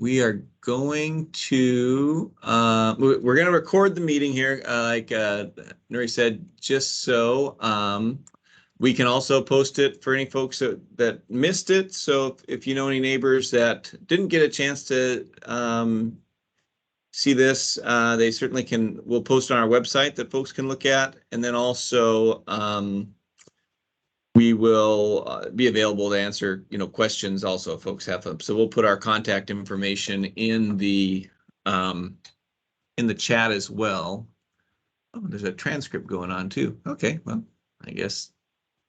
We are going to we're going to record the meeting here, like Nuri said, just so we can also post it for any folks that missed it. So if you know any neighbors that didn't get a chance to see this, they certainly can. We'll post on our website that folks can look at, and then also we will be available to answer, questions also if folks have them. So we'll put our contact information in the chat as well. Oh, there's a transcript going on too. Okay, well, I guess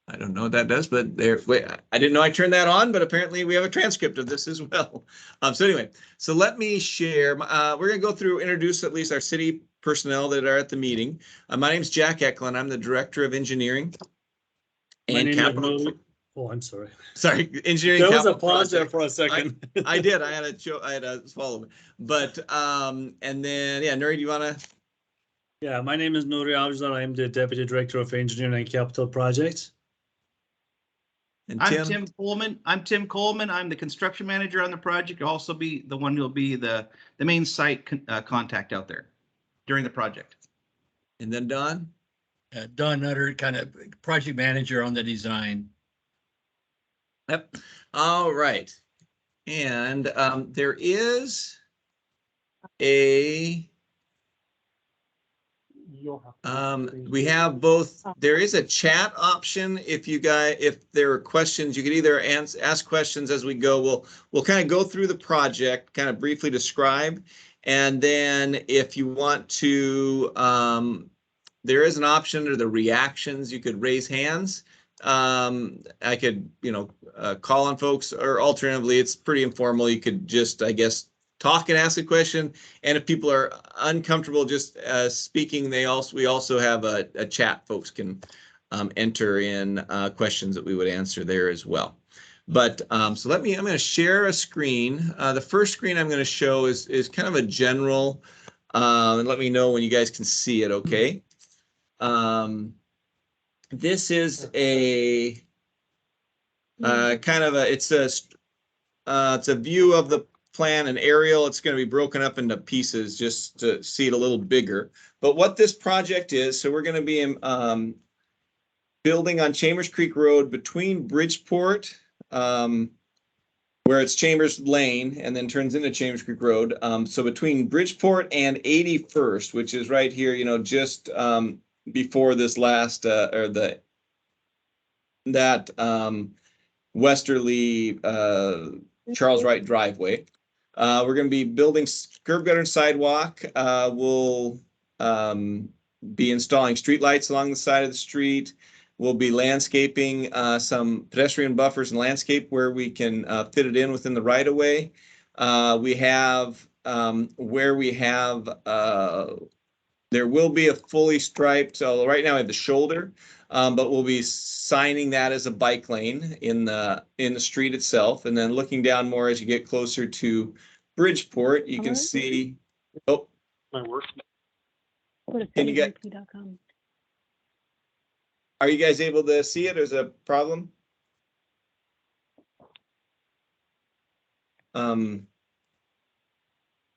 I don't know what that does, but wait, I didn't know I turned that on, but apparently we have a transcript of this as well. So anyway, so let me share. We're going to go through, introduce at least our city personnel that are at the meeting. My name is Jack Eklund. I'm the Director of Engineering. And capital. Oh, I'm sorry. Sorry, engineering. There was a pause there for a second. I did. I had to swallow. But and then Nuri, do you want to? Yeah, my name is Nuri Avcılar. I'm the Deputy Director of Engineering and Capital Projects. And I'm Tim Coleman. I'm the construction manager on the project. I'll also be the one who'll be the main site contact out there during the project. And then Don? Don Nutter, kind of project manager on the design. Yep. All right. And there is a we have both. There is a chat option. If there are questions, you could either ask questions as we go. We'll kind of go through the project, kind of briefly describe, and then if you want to, there is an option under the reactions. You could raise hands. I could, call on folks, or alternatively, it's pretty informal. You could just, I guess, talk and ask a question. And if people are uncomfortable just speaking, we also have a chat. Folks can enter in questions that we would answer there as well. But so I'm going to share a screen. The first screen I'm going to show is kind of a general, and let me know when you guys can see it. Okay. This is a it's a view of the plan, an aerial. It's going to be broken up into pieces just to see it a little bigger. But what this project is, so we're going to be building on Chambers Creek Road between Bridgeport, where it's Chambers Lane and then turns into Chambers Creek Road. So between Bridgeport and 81st, which is right here, just before this last westerly Charles Wright driveway. We're going to be building curb gutter and sidewalk. We'll be installing streetlights along the side of the street. We'll be landscaping some pedestrian buffers and landscape where we can fit it in within the right of way. We have there will be a fully striped, so right now we have the shoulder, but we'll be signing that as a bike lane in the street itself. And then looking down more as you get closer to Bridgeport, you can see, oh, My work. Can you get, are you guys able to see it? There's a problem.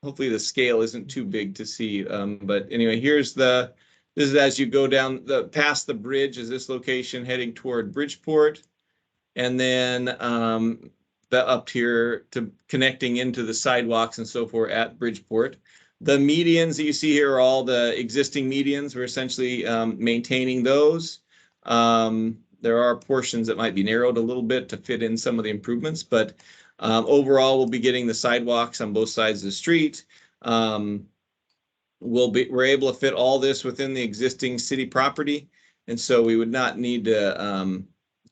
Hopefully the scale isn't too big to see, but anyway, this is as you go down past the bridge is this location heading toward Bridgeport, and then up here to connecting into the sidewalks and so forth at Bridgeport. The medians that you see here are all the existing medians. We're essentially maintaining those. There are portions that might be narrowed a little bit to fit in some of the improvements, but overall, we'll be getting the sidewalks on both sides of the street. We're able to fit all this within the existing city property, and so we would not need to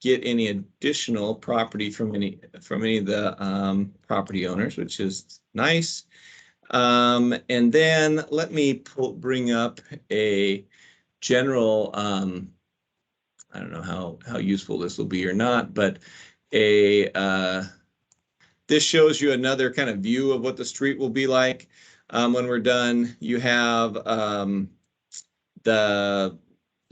get any additional property from any of the property owners, which is nice. And then let me bring up a general. I don't know how useful this will be or not, but this shows you another kind of view of what the street will be like when we're done. You have the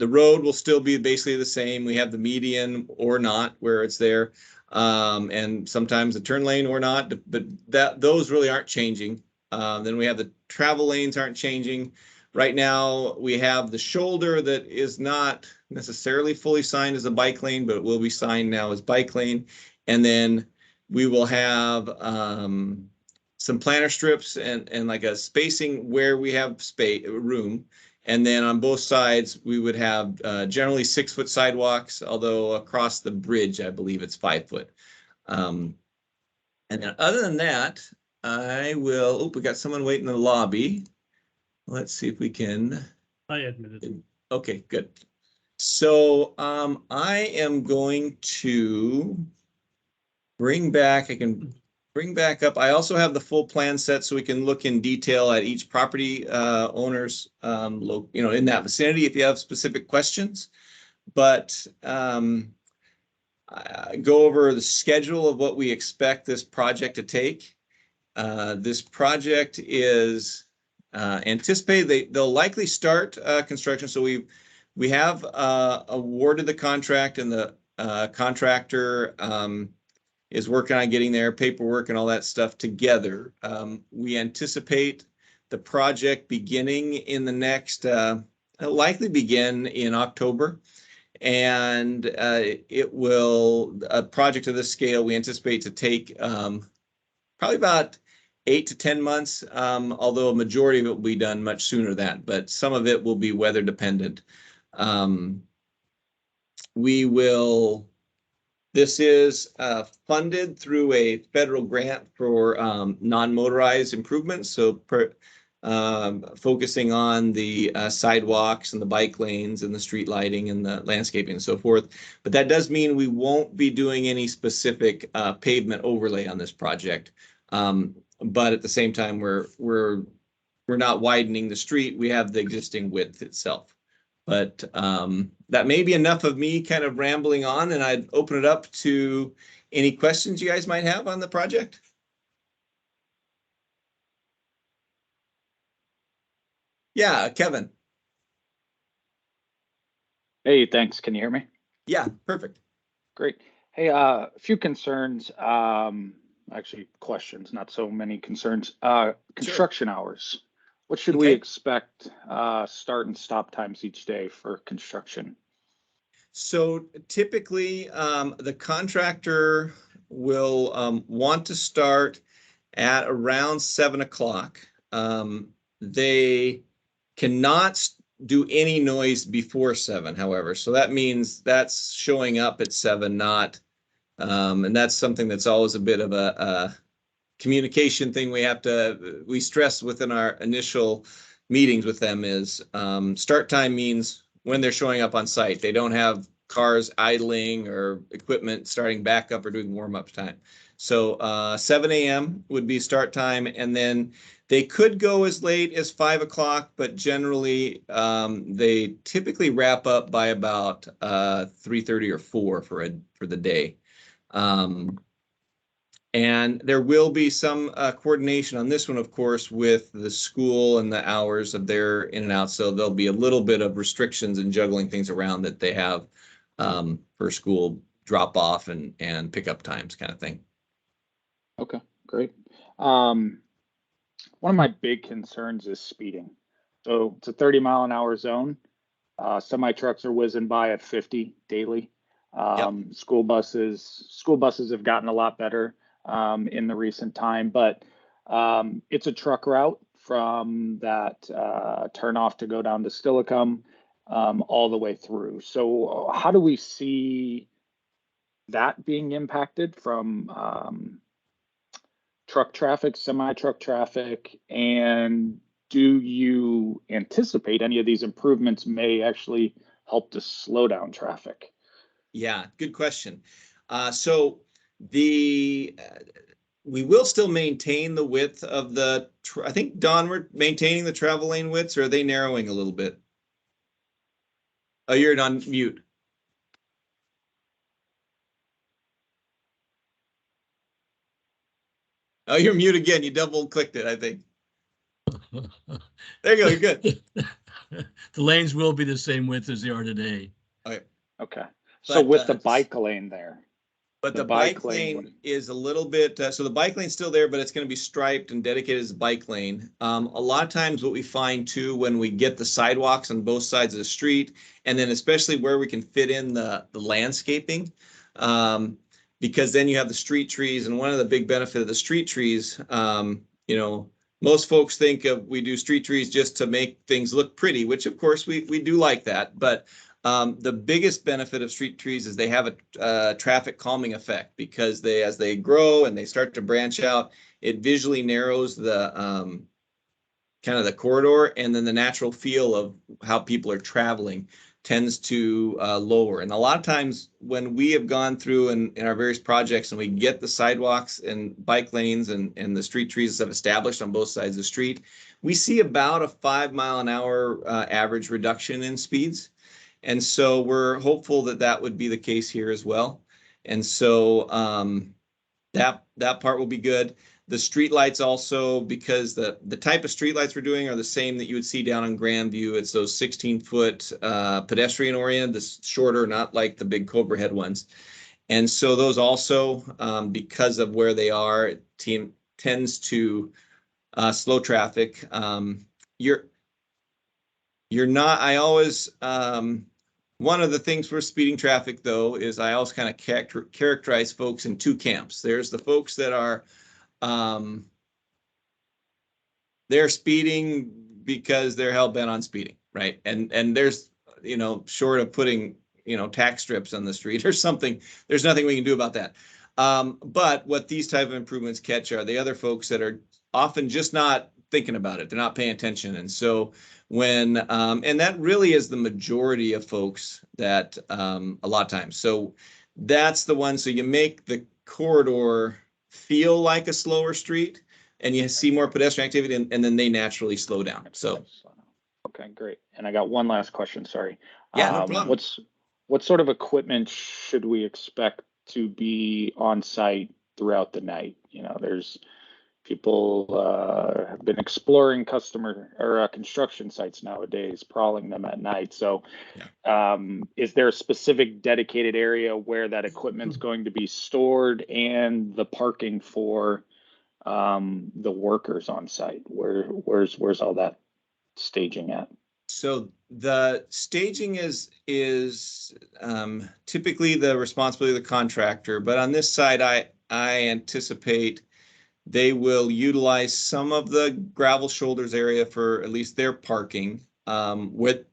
road will still be basically the same. We have the median or not where it's there. And sometimes the turn lane or not, but those really aren't changing. Then we have the travel lanes aren't changing. Right now, we have the shoulder that is not necessarily fully signed as a bike lane, but it will be signed now as bike lane. And then we will have some planter strips and like a spacing where we have room. And then on both sides, we would have generally 6-foot sidewalks, although across the bridge, I believe it's 5 foot. And then other than that, I will, oh, we got someone waiting in the lobby. Let's see if we can. I admitted. Okay, good. So I am going to bring back, I can bring back up. I also have the full plan set so we can look in detail at each property owner's, in that vicinity if you have specific questions. But go over the schedule of what we expect this project to take. This project is anticipated. They'll likely start construction. So we have awarded the contract, and the contractor is working on getting their paperwork and all that stuff together. We anticipate the project beginning in the next, likely begin in October. And it will, a project of this scale, we anticipate to take probably about 8 to 10 months, although a majority of it will be done much sooner than that, but some of it will be weather dependent. This is funded through a federal grant for non-motorized improvements. So focusing on the sidewalks and the bike lanes and the street lighting and the landscaping and so forth. But that does mean we won't be doing any specific pavement overlay on this project. But at the same time, we're not widening the street. We have the existing width itself. But that may be enough of me kind of rambling on, and I'd open it up to any questions you guys might have on the project. Yeah, Kevin. Hey, thanks. Can you hear me? Yeah, perfect. Great. Hey, a few concerns, actually questions, not so many concerns. Construction hours. What should we expect start and stop times each day for construction? So typically, the contractor will want to start at around 7 o'clock. They cannot do any noise before 7, however. So that means that's showing up at 7, not, and that's something that's always a bit of a communication thing we stress within our initial meetings with them is start time means when they're showing up on site. They don't have cars idling or equipment starting back up or doing warm-up time. So 7 a.m. would be start time, and then they could go as late as 5 o'clock, but generally they typically wrap up by about 3:30 or 4 for the day. And there will be some coordination on this one, of course, with the school and the hours of their in and out. So there'll be a little bit of restrictions and juggling things around that they have for school drop off and pickup times kind of thing. Okay, great. One of my big concerns is speeding. So it's a 30-mile-an-hour zone. Semi trucks are whizzing by at 50 daily. School buses have gotten a lot better in the recent time, but it's a truck route from that turnoff to go down to Stillicum all the way through. So how do we see that being impacted from truck traffic, semi-truck traffic, and do you anticipate any of these improvements may actually help to slow down traffic? Yeah, good question. So we will still maintain the width of the, I think, Don, we're maintaining the travel lane widths, or are they narrowing a little bit? Oh, you're on mute. Oh, you're mute again. You double clicked it, I think. There you go. You're good. The lanes will be the same width as they are today. Okay. But, So with the bike lane there, But The the bike bike lane lane is a little bit, so the bike lane's still there, but it's going to be striped and dedicated as a bike lane. A lot of times what we find too, when we get the sidewalks on both sides of the street, and then especially where we can fit in the landscaping, because then you have the street trees, and one of the big benefit of the street trees, you know, most folks think of, we do street trees just to make things look pretty, which of course we do like that, but the biggest benefit of street trees is they have a traffic calming effect, because as they grow and they start to branch out, it visually narrows the kind of the corridor, and then the natural feel of how people are traveling tends to lower. And a lot of times when we have gone through in our various projects and we get the sidewalks and bike lanes and the street trees have established on both sides of the street, we see about a 5 mile an hour average reduction in speeds. And so we're hopeful that that would be the case here as well. And so that part will be good. The street lights also, because the type of street lights we're doing are the same that you would see down on Grandview. It's those 16-foot pedestrian oriented, the shorter, not like the big Cobra head ones. And so those also, because of where they are, tends to slow traffic. You're not, I always, one of the things for speeding traffic, though, is I always kind of characterize folks in two camps. There's the folks that are, they're speeding because they're hell bent on speeding, right? And there's, you know, short of putting, you know, tax strips on the street or something, there's nothing we can do about that. But what these type of improvements catch are the other folks that are often just not thinking about it. They're not paying attention. And so when, and that really is the majority of folks that a lot of times. So that's the one. So you make the corridor feel like a slower street and you see more pedestrian activity, and then they naturally slow down. So. Okay, great. And I got one last question, sorry. Yeah, no problem. What sort of equipment should we expect to be on site throughout the night? You know, there's people have been exploring construction sites nowadays, prowling them at night. So is there a specific dedicated area where that equipment's going to be stored, and the parking for the workers on site? Where's all that staging at? So the staging is typically the responsibility of the contractor, but on this side, I anticipate they will utilize some of the gravel shoulders area for at least their parking, with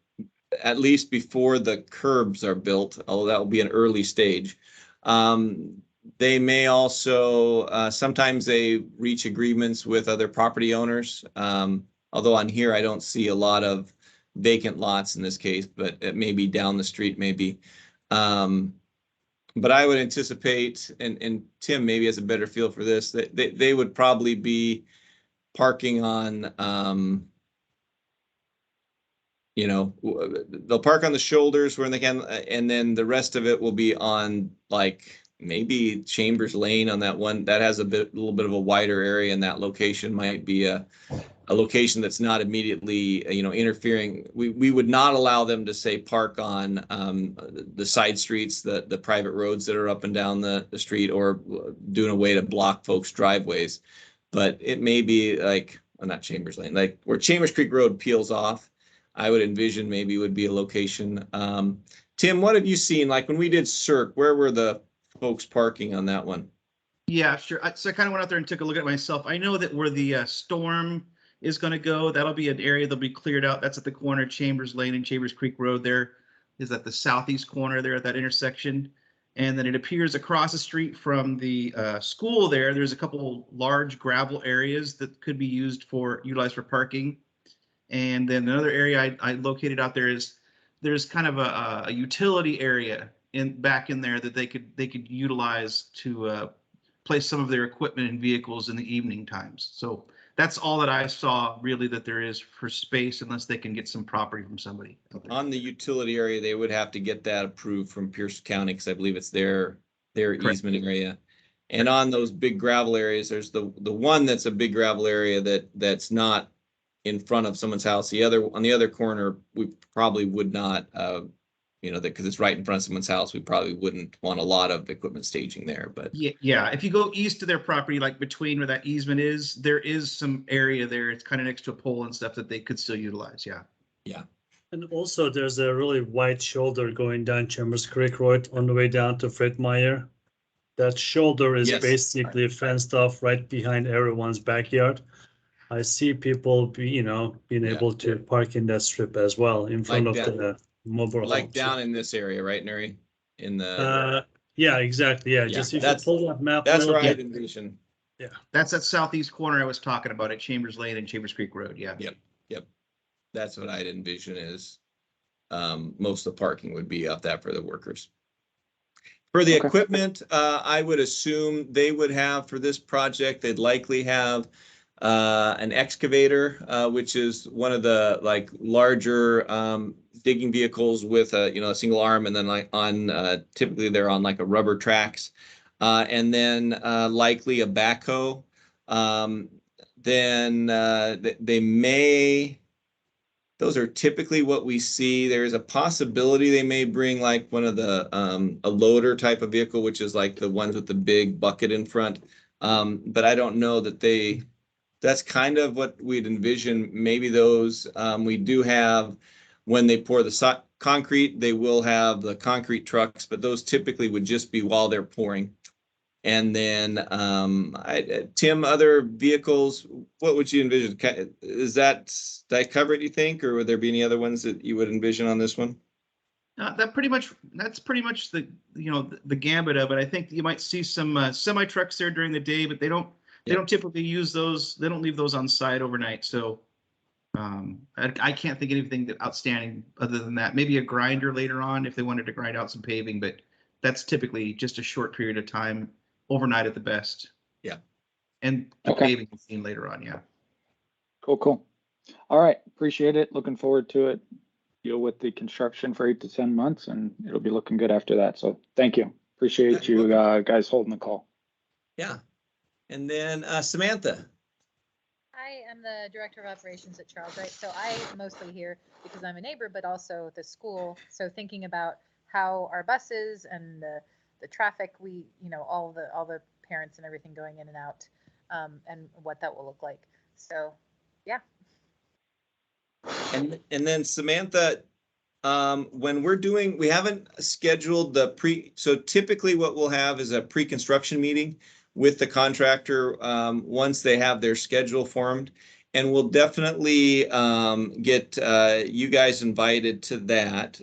at least before the curbs are built, although that will be an early stage. They may also, sometimes they reach agreements with other property owners. Although on here, I don't see a lot of vacant lots in this case, but it may be down the street, maybe. But I would anticipate, and Tim maybe has a better feel for this, that they would probably be parking on, you know, they'll park on the shoulders where they can, and then the rest of it will be on like maybe Chambers Lane on that one that has a little bit of a wider area, and that location might be a location that's not immediately, you know, interfering. We would not allow them to say park on the side streets, the private roads that are up and down the street, or doing a way to block folks' driveways. But it may be like, well, not Chambers Lane, like where Chambers Creek Road peels off, I would envision maybe would be a location. Tim, what have you seen? Like when we did CERC, where were the folks parking on that one? Yeah, sure. So I kind of went out there and took a look at it myself. I know that where the storm is going to go, that'll be an area that'll be cleared out. That's at the corner of Chambers Lane and Chambers Creek Road. There is at the southeast corner there at that intersection. And then it appears across the street from the school there's a couple large gravel areas that could be utilized for parking. And then another area I located out there is there's kind of a utility area back in there that they could utilize to place some of their equipment and vehicles in the evening times. So that's all that I saw really that there is for space, unless they can get some property from somebody. On the utility area, they would have to get that approved from Pierce County, because I believe it's their easement area. And on those big gravel areas, there's the one that's a big gravel area that's not in front of someone's house. On the other corner, we probably would not you know, that because it's right in front of someone's house, we probably wouldn't want a lot of equipment staging there, but Yeah. If you go east of their property, like between where that easement is, there is some area there. It's kind of next to a pole and stuff that they could still utilize. Yeah. yeah. And also there's a really wide shoulder going down Chambers Creek Road on the way down to Fred Meyer. That shoulder is Yes. basically fenced off right behind everyone's backyard. I see people being Yeah. able to park in that strip as well in front Like of the mobile Like homes. down in this area, right, Nuri? In the, Yeah, exactly. Yeah, Yeah, just if you that's- pull that map. a that's little where I bit- envision. That's that southeast corner I was talking about at Chambers Lane and Chambers Creek Road. Yeah. Yep. That's what I'd envision is, most of the parking would be up that for the workers. For the Okay. equipment, I would assume they would have for this project, they'd likely have an excavator, which is one of the like larger digging vehicles with a, you know, a single arm, and then like on typically they're on like a rubber tracks, and then likely a backhoe. Then they may. Those are typically what we see. There's a possibility they may bring like one of the a loader type of vehicle, which is like the ones with the big bucket in front. But I don't know that that's kind of what we'd envision. Maybe those we do have when they pour the concrete, they will have the concrete trucks, but those typically would just be while they're pouring. And then Tim, other vehicles, what would you envision? Is that, did I cover it, you think, or would there be any other ones that you would envision on this one? That's pretty much the, you know, the gambit of it. I think you might see some semi trucks there during the day, but they don't typically use those. They don't leave those on site overnight. So I can't think of anything that outstanding other than that. Maybe a grinder later on if they wanted to grind out some paving, but that's typically just a short period of time, overnight at the best. Yeah. And the Okay. paving scene later on. Yeah. Cool. All right, appreciate it. Looking forward to it. Deal with the construction for 8 to 10 months, and it'll be looking good after that. So thank you. Appreciate you guys holding the call. Yeah. And then Samantha. I am the director of operations at Charles Wright, so I mostly here because I'm a neighbor, but also the school. So thinking about how our buses and the traffic, we, you know, all the parents and everything going in and out, and what that will look like. So, yeah. And then Samantha, when we're doing, we haven't scheduled so typically what we'll have is a pre-construction meeting with the contractor once they have their schedule formed. And we'll definitely get you guys invited to that.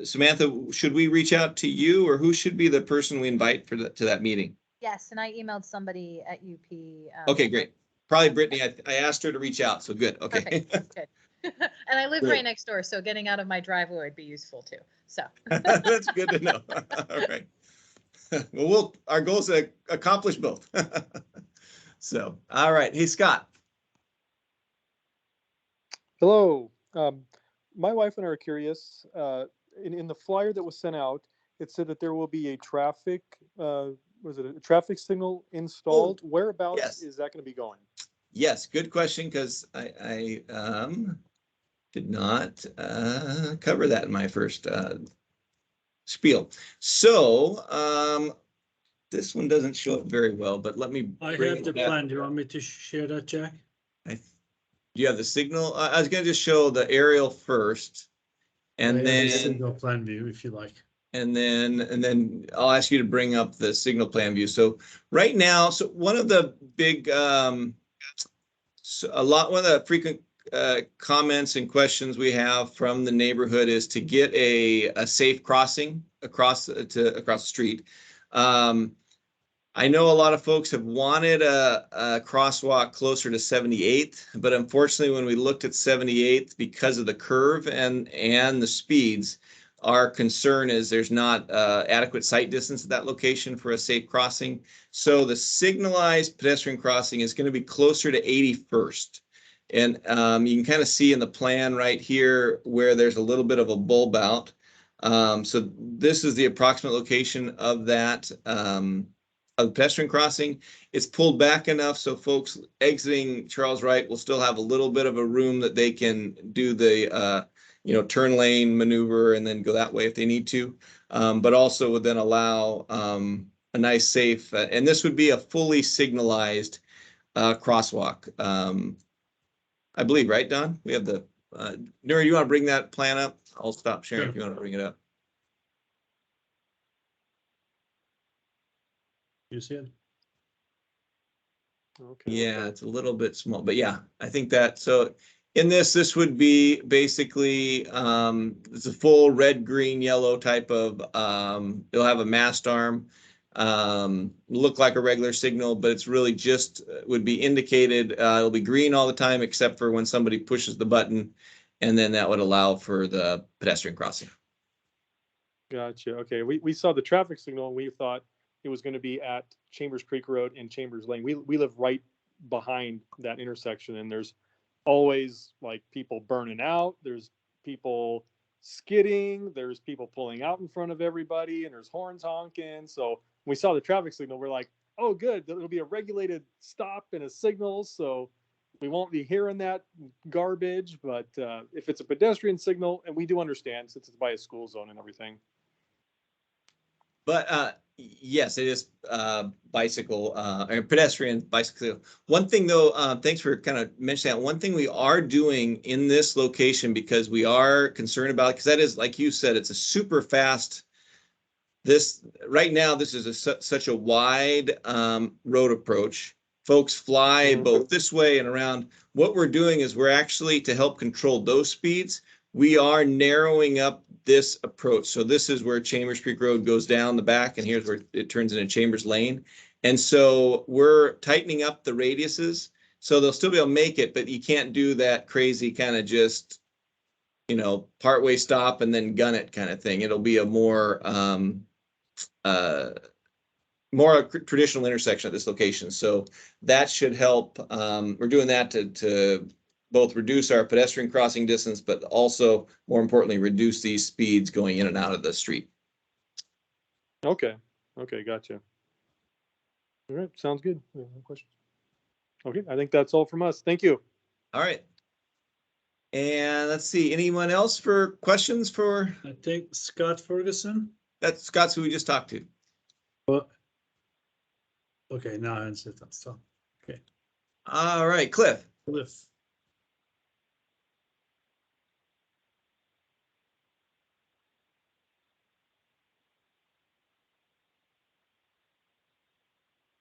Samantha, should we reach out to you, or who should be the person we invite to that meeting? Yes, and I emailed somebody at UP. Okay, great. Probably Brittany. I asked her to reach out, so good. Okay. Perfect. Good. And I live Great. right next door, so getting out of my driveway would be useful too. So. That's good to know. All right. Well, our goal is to accomplish both. So, all right. Hey, Scott. Hello. My wife and I are curious. In the flyer that was sent out, it said that there will be a traffic, was it a traffic signal installed? Whereabouts yes. is that going to be going? Yes, good question, because I did not cover that in my first spiel. So this one doesn't show up very well, but let me. I bring have the it back. plan. Do you want me to share that, Jack? Do you have the signal? I was going to just show the aerial first, and I have the then single plan view if you like. and then I'll ask you to bring up the signal plan view. So right now, so one of the big one of the frequent comments and questions we have from the neighborhood is to get a safe crossing across the street. I know a lot of folks have wanted a crosswalk closer to 78th, but unfortunately, when we looked at 78th, because of the curve and the speeds, our concern is there's not adequate sight distance at that location for a safe crossing. So the signalized pedestrian crossing is going to be closer to 81st. And you can kind of see in the plan right here where there's a little bit of a bulb out. So this is the approximate location of that of the pedestrian crossing. It's pulled back enough so folks exiting Charles Wright will still have a little bit of a room that they can do the turn lane maneuver and then go that way if they need to. But also would then allow a nice safe, and this would be a fully signalized crosswalk. I believe, right, Don? We have the, Nuri, you want to bring that plan up? I'll stop sharing if you want to bring it up. You see it? Okay. Yeah, it's a little bit small, but yeah, I think that, so in this would be basically, it's a full red, green, yellow type of, it'll have a mast arm, look like a regular signal, but it's really just would be indicated, it'll be green all the time except for when somebody pushes the button, and then that would allow for the pedestrian crossing. Gotcha. Okay. We saw the traffic signal and we thought it was going to be at Chambers Creek Road and Chambers Lane. We live right behind that intersection, and there's always like people burning out. There's people skidding. There's people pulling out in front of everybody, and there's horns honking. So we saw the traffic signal. We're like, oh, good. It'll be a regulated stop and a signal. So we won't be hearing that garbage. But if it's a pedestrian signal, and we do understand since it's by a school zone and everything. But yes, it is bicycle or pedestrian bicycle. One thing though, thanks for kind of mentioning that. One thing we are doing in this location, because we are concerned about it, because that is, like you said, it's a super fast. This right now, this is such a wide road approach. Folks fly both this way and around. What we're doing is we're actually, to help control those speeds, we are narrowing up this approach. So this is where Chambers Creek Road goes down the back, and here's where it turns into Chambers Lane. And so we're tightening up the radiuses, so they'll still be able to make it, but you can't do that crazy kind of just, partway stop and then gun it kind of thing. It'll be a more traditional intersection at this location. So that should help. We're doing that to both reduce our pedestrian crossing distance, but also, more importantly, reduce these speeds going in and out of the street. Okay. Okay. Gotcha. All right. Sounds good. No questions. Okay. I think that's all from us. Thank you. All right. And let's see, anyone else for questions for? I think Scott Ferguson. That's Scott's who we just talked to. Okay, now I answered that. So, okay. All right, Cliff. Cliff.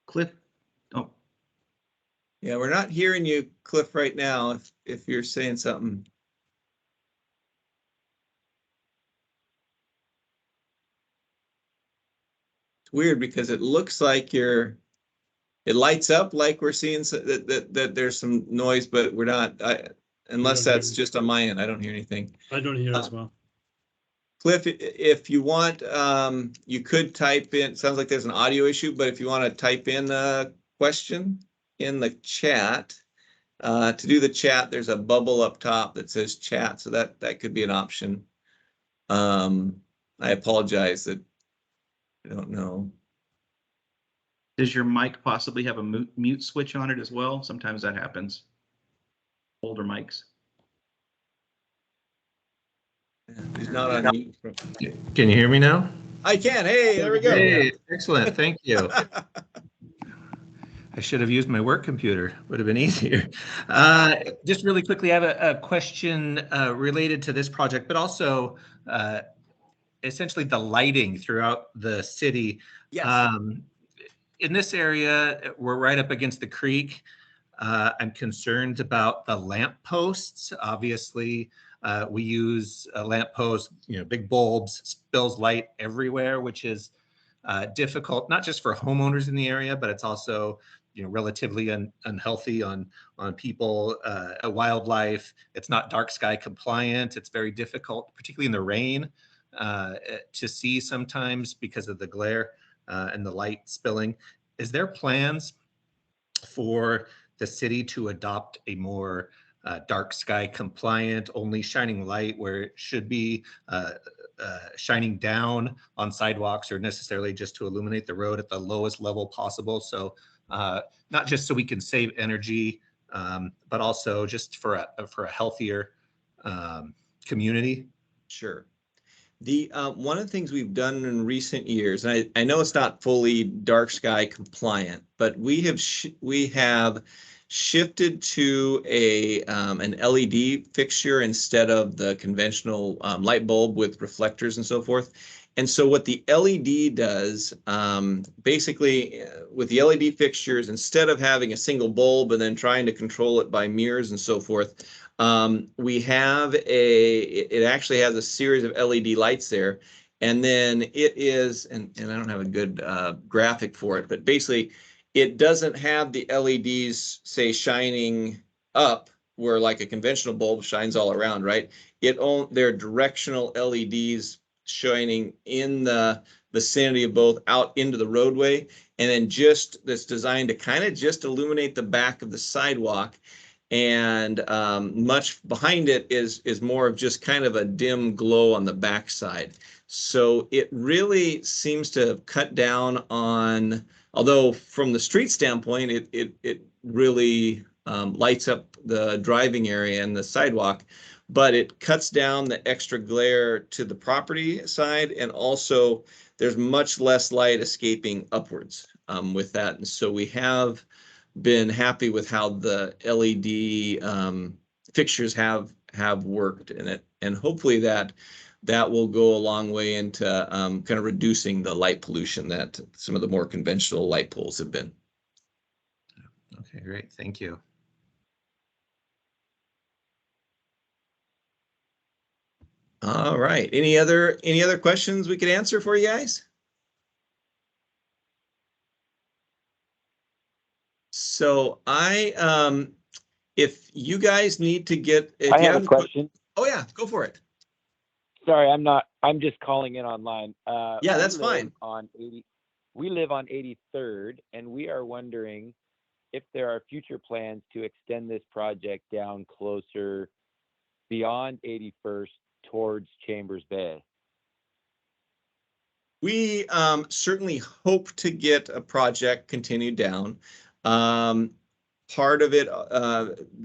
Cliff. Oh, Yeah, we're not hearing you, Cliff, right now, if you're saying something. It's weird because it looks like it lights up like we're seeing that there's some noise, but we're not, unless that's just on my end. I don't hear anything. I don't hear as well. Cliff, if you want, you could type in, sounds like there's an audio issue, but if you want to type in a question in the chat, to do the chat, there's a bubble up top that says chat. So that could be an option. I apologize that I don't know. does your mic possibly have a mute switch on it as well? Sometimes that happens. Older mics. He's not on mute. Can you hear me now? I can. Hey, there we go. Hey, excellent. Thank you. I should have used my work computer. Would have been easier. Just really quickly, I have a question related to this project, but also essentially the lighting throughout the city. Yes. In this area, we're right up against the creek. I'm concerned about the lamp posts. Obviously, we use a lamp post, big bulbs, spills light everywhere, which is difficult, not just for homeowners in the area, but it's also relatively unhealthy on people, wildlife. It's not dark sky compliant. It's very difficult, particularly in the rain, to see sometimes because of the glare and the light spilling. Is there plans for the city to adopt a more dark sky compliant, only shining light where it should be shining down on sidewalks, or necessarily just to illuminate the road at the lowest level possible? So not just so we can save energy, but also just for a healthier community? Sure. The one of the things we've done in recent years, and I know it's not fully dark sky compliant, but we have shifted to a an LED fixture instead of the conventional light bulb with reflectors and so forth. And so what the LED does, basically with the LED fixtures, instead of having a single bulb and then trying to control it by mirrors and so forth, we have it actually has a series of LED lights there. And then it is, and I don't have a good graphic for it, but basically it doesn't have the LEDs, say, shining up where like a conventional bulb shines all around, right? They're directional LEDs shining in the vicinity of both out into the roadway, and then just that's designed to kind of just illuminate the back of the sidewalk. And much behind it is more of just kind of a dim glow on the backside. So it really seems to have cut down on, although from the street standpoint, it really lights up the driving area and the sidewalk, but it cuts down the extra glare to the property side, and also there's much less light escaping upwards with that. And so we have been happy with how the LED fixtures have worked in it, and hopefully that will go a long way into kind of reducing the light pollution that some of the more conventional light poles have been. Okay, great, thank you. All right, any other questions we could answer for you guys? So if you guys need to get, I have a question. Oh yeah, go for it. Sorry, I'm just calling in online. Yeah, that's fine. We live on 83rd, and we are wondering if there are future plans to extend this project down closer beyond 81st towards Chambers Bay. We certainly hope to get a project continued down. Part of it,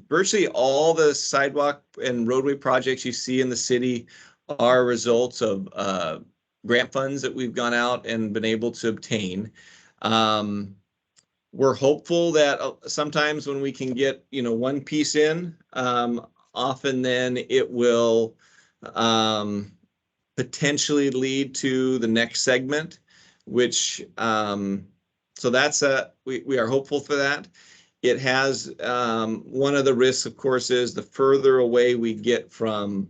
virtually all the sidewalk and roadway projects you see in the city are results of grant funds that we've gone out and been able to obtain. We're hopeful that sometimes when we can get, one piece in, often then it will potentially lead to the next segment, which so that's we are hopeful for that. It has one of the risks, of course, is the further away we get from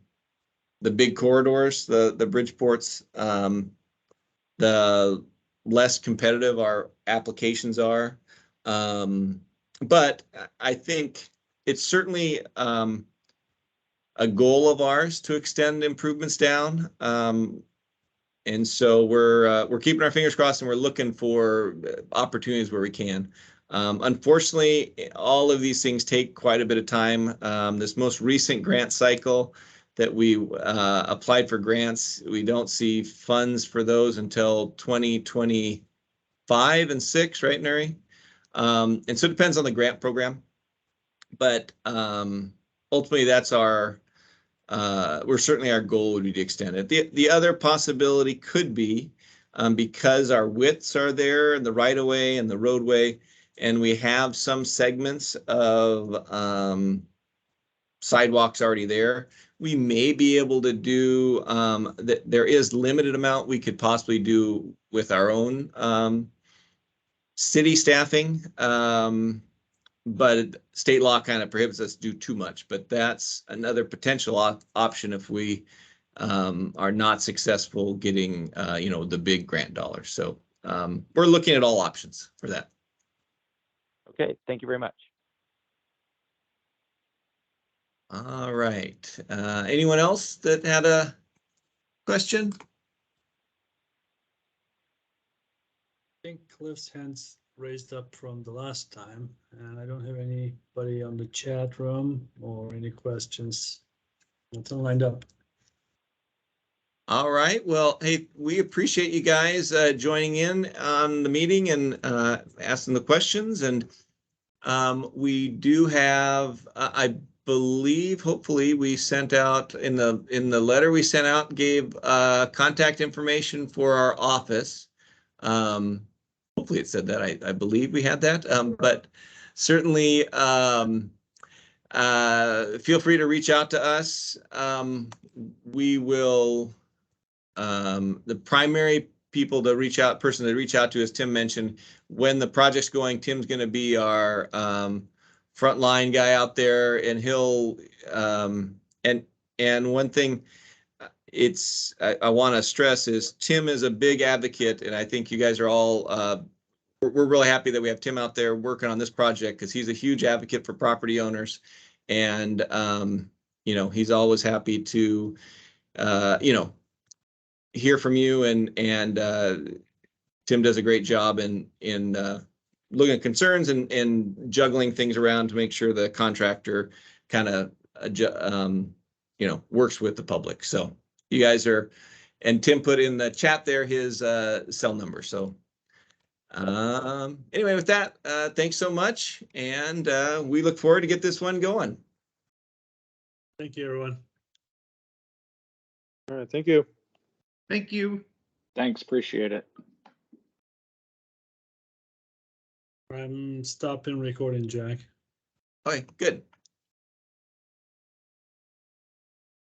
the big corridors, the Bridgeports, the less competitive our applications are. But I think it's certainly a goal of ours to extend improvements down. And so we're keeping our fingers crossed, and we're looking for opportunities where we can. Unfortunately, all of these things take quite a bit of time. This most recent grant cycle that we applied for grants, we don't see funds for those until 2025 and 6, right, Nuri? And so it depends on the grant program. But ultimately, that's our certainly our goal would be to extend it. The other possibility could be because our widths are there in the right of way and the roadway, and we have some segments of sidewalks already there, we may be able to do that. There is limited amount we could possibly do with our own city staffing. But state law kind of prohibits us to do too much. But that's another potential option if we are not successful getting, the big grant dollars. So we're looking at all options for that. Okay, thank you very much. All right. Anyone else that had a question? I think Cliff's hands raised up from the last time, and I don't have anybody on the chat room or any questions. Nothing lined up. All right. Well, hey, we appreciate you guys joining in on the meeting and asking the questions. And we do have, I believe, hopefully, we sent out in the letter we sent out, gave contact information for our office. Hopefully it said that. I believe we had that. But certainly feel free to reach out to us. We will, the primary person to reach out to, as Tim mentioned, when the project's going, Tim's going to be our frontline guy out there, and he'll and one thing I want to stress is Tim is a big advocate, and I think you guys are all we're really happy that we have Tim out there working on this project, because he's a huge advocate for property owners, and you know, he's always happy to you know, hear from you, and Tim does a great job in looking at concerns and juggling things around to make sure the contractor kind of you know, works with the public. So you guys are, and Tim put in the chat there his cell number. So anyway, with that, thanks so much, and we look forward to get this one going. Thank you, everyone. All right, thank you. Thank you. Thanks, appreciate it. I'm stopping recording, Jack. Okay, good.